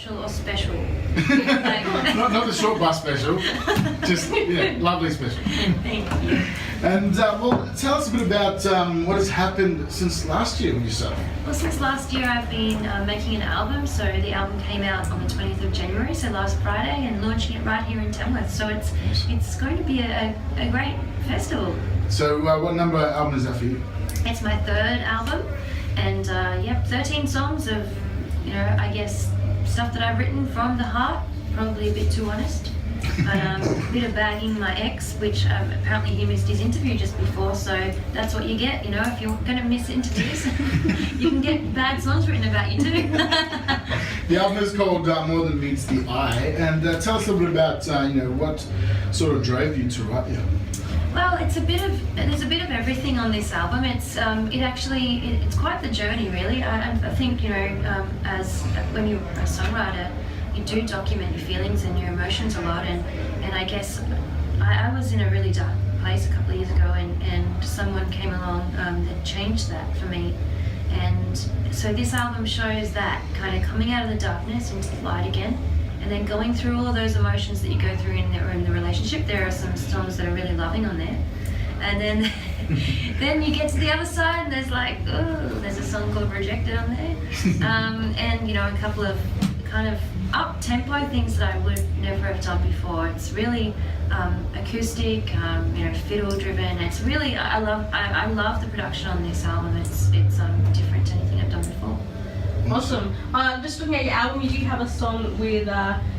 special or special? not the short bus special, just lovely special. Thank you. And well, tell us a bit about what has happened since last year with yourself. Well, since last year I've been making an album. So the album came out on the 20th of January, so last Friday, and launching it right here in Tamworth. So it's going to be a great festival. So what number album is that for you? It's my third album, and 13 songs of, I guess, stuff that I've written from the heart, probably a bit too honest. But a bit of bagging my ex, which apparently he missed his interview just before, so that's what you get, if you're going to miss interviews, you can get bad songs written about you too. The album is called More Than Meets the Eye, and tell us a little bit about, what sort of drove you to write the album. Well, there's a bit of everything on this album. It's it's quite the journey, really. I think, as when you're a songwriter, you do document your feelings and your emotions a lot, and I guess I was in a really dark place a couple of years ago, and someone came along that changed that for me, and so this album shows that kind of coming out of the darkness into the light again, and then going through all of those emotions that you go through in the relationship. There are some songs that are really loving on there, and then then you get to the other side, and there's a song called Rejected on there, and a couple of kind of up-tempo things that I would never have done before. It's really acoustic, fiddle-driven. It's really I love the production on this album. It's different to anything I've done before. Awesome. Just looking at your album, you do have a song with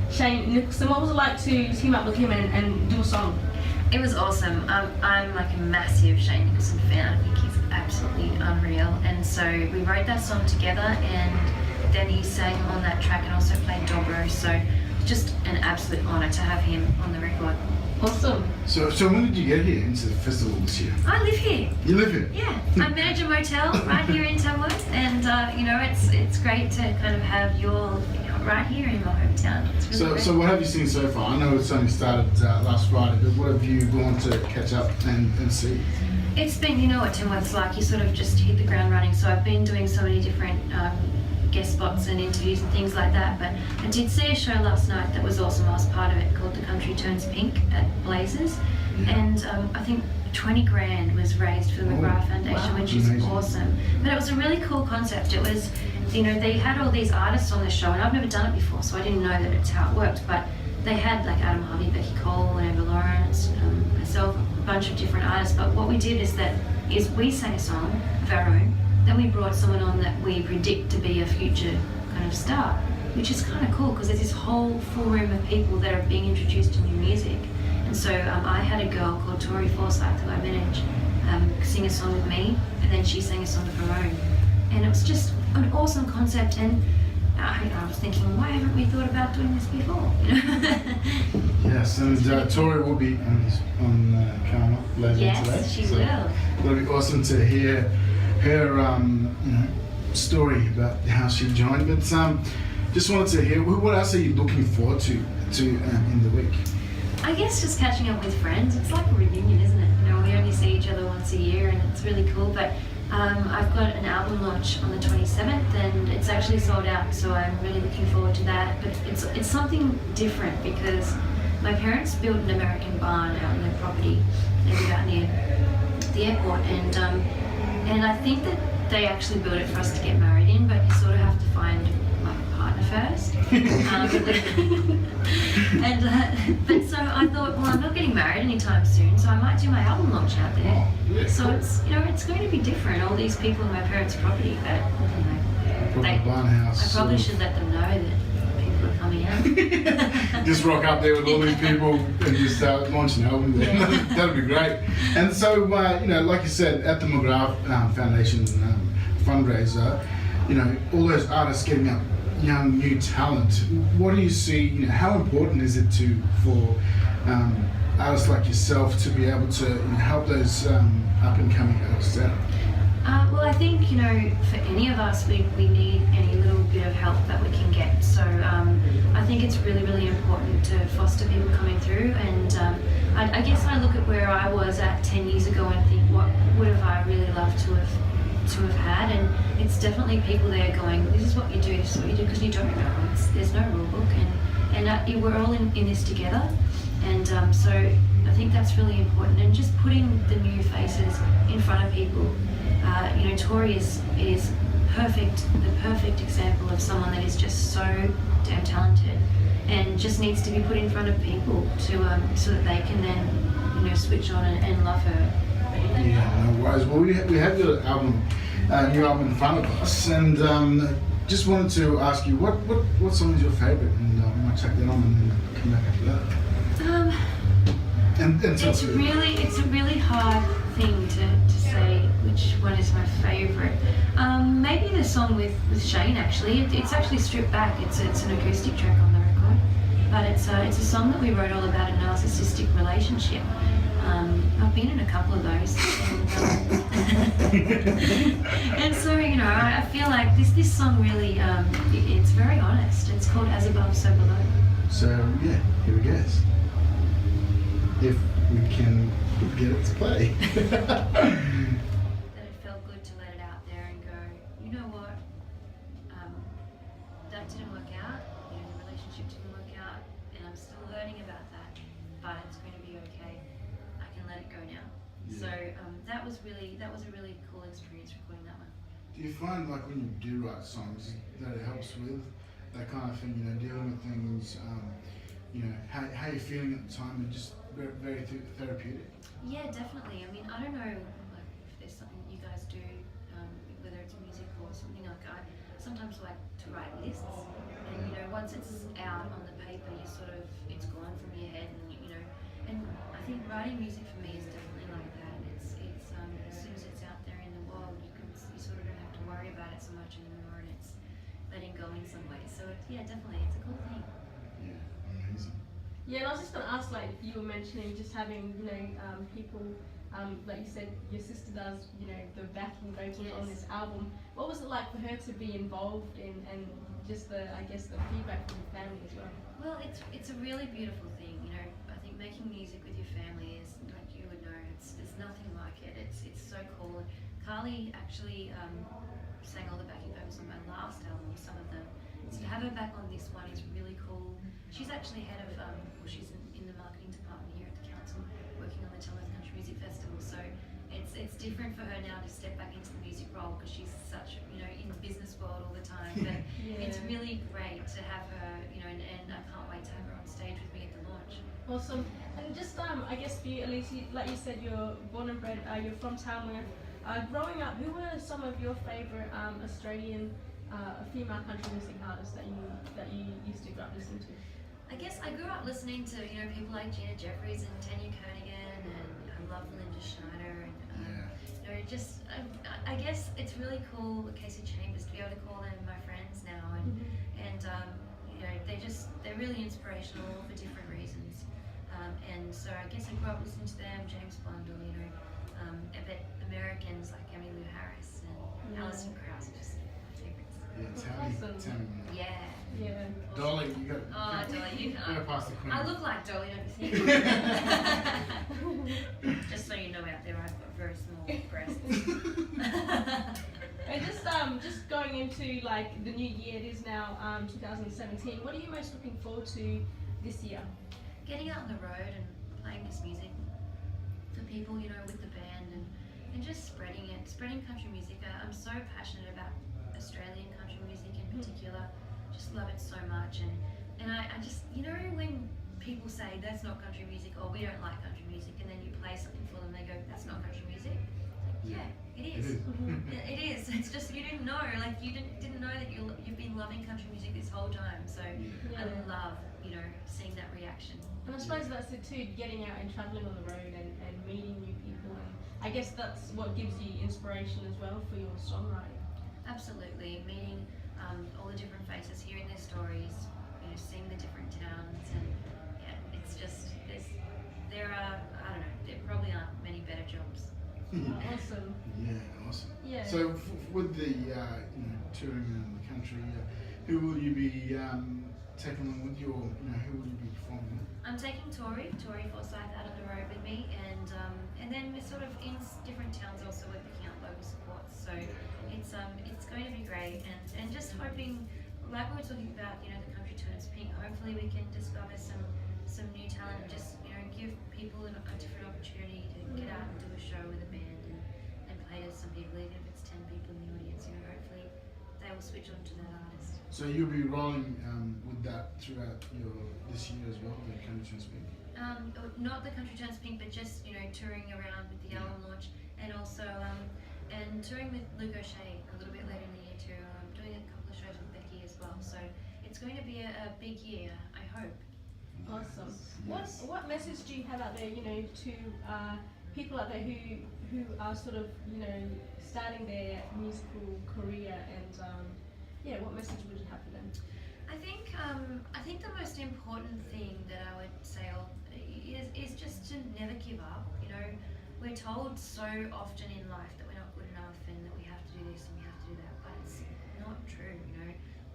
Shane Nicholson. What was it like to team up with him and do a song? It was awesome. I'm like a massive Shane Nicholson fan. I think he's absolutely unreal. And so we wrote that song together, and then he sang on that track and also played dobro. So just an absolute honour to have him on the record. Awesome. So when did you get here into the festival this year? I live here. You live here? Yeah, I manage a motel right here in Tamworth, and it's great to kind of have your right here in my hometown. It's really great. So what have you seen so far? I know it's only started last Friday, but what have you gone to catch up and see? It's been, what Tamworth's like. You sort of just hit the ground running. So I've been doing so many different guest spots and interviews and things like that, but I did see a show last night that was awesome. I was part of it, called The Country Turns Pink at Blazers, and I think 20 grand was raised for the McGrath Foundation, which is awesome. But it was a really cool concept. It was, they had all these artists on the show, and I've never done it before, so I didn't know that it's how it worked, but they had like Adam Harvey, Becky Cole, Amber Lawrence, myself, a bunch of different artists. But what we did is we sang a song of our own. Then we brought someone on that we predict to be a future kind of star, which is kind of cool because there's this whole full room of people that are being introduced to new music. And so I had a girl called Tori Forsyth, who I manage, sing a song with me, and then she sang a song of her own. And it was just an awesome concept, and I was thinking, why haven't we thought about doing this before? Yes, and Tori will be on CAAMA later today. Yes, she will. It'll be awesome to hear her story about how she joined. But just wanted to hear, what else are you looking forward to in the week? I guess just catching up with friends. It's like a reunion, isn't it? We only see each other once a year, and it's really cool. But I've got an album launch on the 27th, and it's actually sold out, so I'm really looking forward to that. But it's something different because my parents built an American barn out on their property. They live out near the airport, and I think that they actually built it for us to get married in, but you sort of have to find like a partner first. But so I thought, well, I'm not getting married anytime soon, so I might do my album launch out there. Oh, yeah, so cool. It's going to be different. All these people in my parents' property, but I probably should let them know that people are coming out. Just rock up there with all these people and just launch an album there. Yeah. That'd be great. And so, like you said, at the McGrath Foundation fundraiser, all those artists getting up young, new talent. What do you see? How important is it for artists like yourself to be able to help those up and coming artists out? Well, I think for any of us, we need any little bit of help that we can get. So I think it's really, really important to foster people coming through. And I guess I look at where I was at 10 years ago and think, what would have I really loved to have to have had, and it's definitely people there going, this is what you do, this is what you do, because you don't know. There's no rule book, and we're all in this together, and so I think that's really important, and just putting the new faces in front of people. Tori is the perfect example of someone that is just so damn talented, and just needs to be put in front of people to so that they can then switch on and love her. Yeah, no worries. Well, we have your new album in front of us, and just wanted to ask you what song is your favourite, and we might check that on and then come back after that. It's a really hard thing to say which one is my favourite. Maybe the song with Shane, actually. It's actually stripped back. It's an acoustic track on the record, but it's a song that we wrote all about a narcissistic relationship. I've been in a couple of those, and so I feel like this song really it's very honest. It's called As Above, So Below. So yeah, here we go. If we can get it to play. That it felt good to let it out there and go, you know what, that didn't work out, the relationship didn't work out, and I'm still hurting about that, but it's going to be okay. I can let it go now. Yeah. So that was a really cool experience recording that one. Do you find like when you do write songs that it helps with that kind of thing, dealing with things, how you're feeling at the time, and just very therapeutic? Yeah, definitely. I mean, I don't know if there's something you guys do, whether it's music or something like I sometimes like to write lists, and once it's out on the paper, it's gone from your head, and I think writing music for me is definitely like that. It's as soon as it's out there in the world, you sort of don't have to worry about it so much anymore, and it's letting go in some way. So definitely, it's a cool thing. Yeah, amazing. Yeah, and I was just going to ask, like you were mentioning, just having people, like you said, your sister does, the backing vocals on this album. What was it like for her to be involved in, and just the feedback from your family as well? Well, it's a really beautiful thing. I think making music with your family is, like you would know, there's nothing like it. It's so cool. Carly actually sang all the backing vocals on my last album, some of them. So to have her back on this one is really cool. She's actually head of, she's in the marketing department here at the council, working on the Tamworth Country Music Festival. So it's different for her now to step back into the music role, because she's such, in the business world all the time. But it's really great to have her, and I can't wait to have her on stage with me at the launch. Awesome. And just, I guess for you, Alyce, like you said, you're born and bred, you're from Tamworth. Growing up, who were some of your favourite Australian female country music artists that you used to grow up listening to? I guess I grew up listening to people like Gina Jeffries and Tanya Koenigan, and I love Linda Schneider, and I guess it's really cool, Casey Chambers, to be able to call them my friends now, and they're really inspirational for different reasons, and so I guess I grew up listening to them, James Blundell, but Americans like Emmylou Harris and Alison Krauss, just my favorites. Yeah, Tammy. Yeah. Yeah. Dolly, you got. Oh, Dolly, you gotta pass the queen. I look like Dolly, don't you think? Just so you know out there, I've got very small breasts. And just going into like the new year, it is now 2017. What are you most looking forward to this year? Getting out on the road and playing this music for people, with the band, and just spreading country music. I'm so passionate about Australian country music in particular. Just love it so much, and I just, when people say that's not country music, or we don't like country music, and then you play something for them, they go, that's not country music. Yeah, it is. It is. It's just you didn't know, like you didn't know that you've been loving country music this whole time. So I love, seeing that reaction. And I suppose that's it too, getting out and travelling on the road and meeting new people. And I guess that's what gives you inspiration as well for your songwriting. Absolutely, meeting all the different faces, hearing their stories, seeing the different towns, and it's just there probably aren't many better jobs. Awesome. Yeah, awesome. Yeah. So with the touring around the country, who will you be taking them with you, or who will you be performing with? I'm taking Tori Forsyth out on the road with me, and then we're sort of in different towns also. We're picking up local supports, so it's going to be great, and just hoping, like we were talking about, the country turns pink. Hopefully we can discover some new talent, and just give people a different opportunity to get out and do a show with a band and play to some people, even if it's 10 people in the audience. Hopefully they will switch on to that artist. So you'll be rolling with that throughout this year as well, the Country Turns Pink? Not the Country Turns Pink, but just touring around with the album launch, and also and touring with Luke O'Shea a little bit later in the year too. I'm doing a couple of shows with Becky as well, so it's going to be a big year, I hope. Awesome. Yes. What message do you have out there, to people out there who are sort of, starting their musical career, and what message would you have for them? I think the most important thing that I would say is just to never give up. We're told so often in life that we're not good enough and that we have to do this and we have to do that, but it's not true.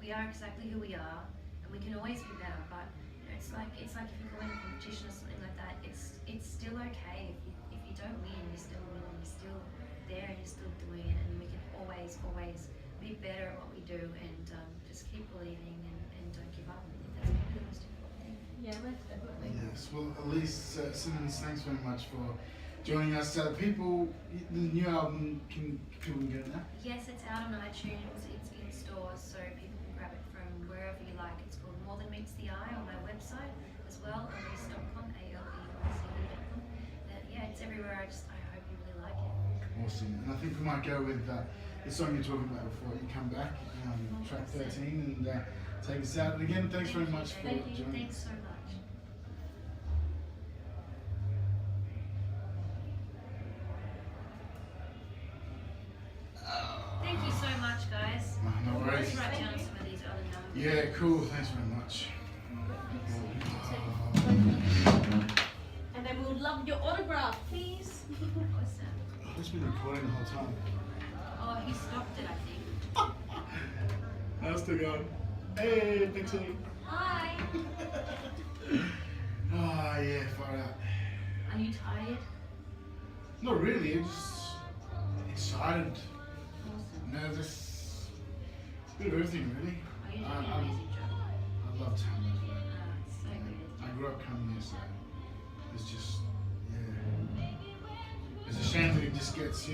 We are exactly who we are, and we can always be better. But it's like if you go in a competition or something like that, it's still okay if you don't win, you're still winning, you're still there and you're still doing it, and we can always be better at what we do, and just keep believing and don't give up. I think that's probably the most important thing. Yeah, most definitely. Yes. Well, Alyce Simmonds, thanks very much for joining us. People, the new album, can people get it now? Yes, it's out on iTunes, it's in stores, so people can grab it from wherever you like. It's called More Than Meets the Eye on my website as well, alyce.com, ALEYCE.com. It's everywhere. I hope you really like it. Awesome. And I think we might go with the song you're talking about before you come back, track 13, and take us out. And again, thanks very much for Thank you. joining Thanks us. so much. Thank you so much, guys. No worries. Let's write down some of these other numbers. Yeah, cool. Thanks very much. And then we would love your autograph, please. What's that? I've just been recording the whole time. Oh, he stopped it, I think. How's it going? Hey, Pixie. Hi. Yeah, far out. Are you tired? Not really, I'm just excited, Awesome. nervous, a bit of everything really. Are you doing an amazing job? I love Tamworth. It's so good. I grew up coming here, so it's just, yeah. It's a shame that it just gets, a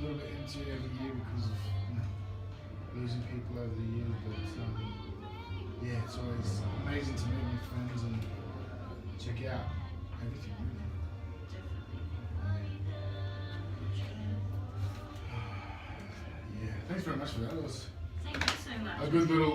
little bit empty every year because of losing people over the years, but yeah, it's always amazing to meet new friends and check out everything really. Yeah, thanks very much for that. It was Thank you so much. a good little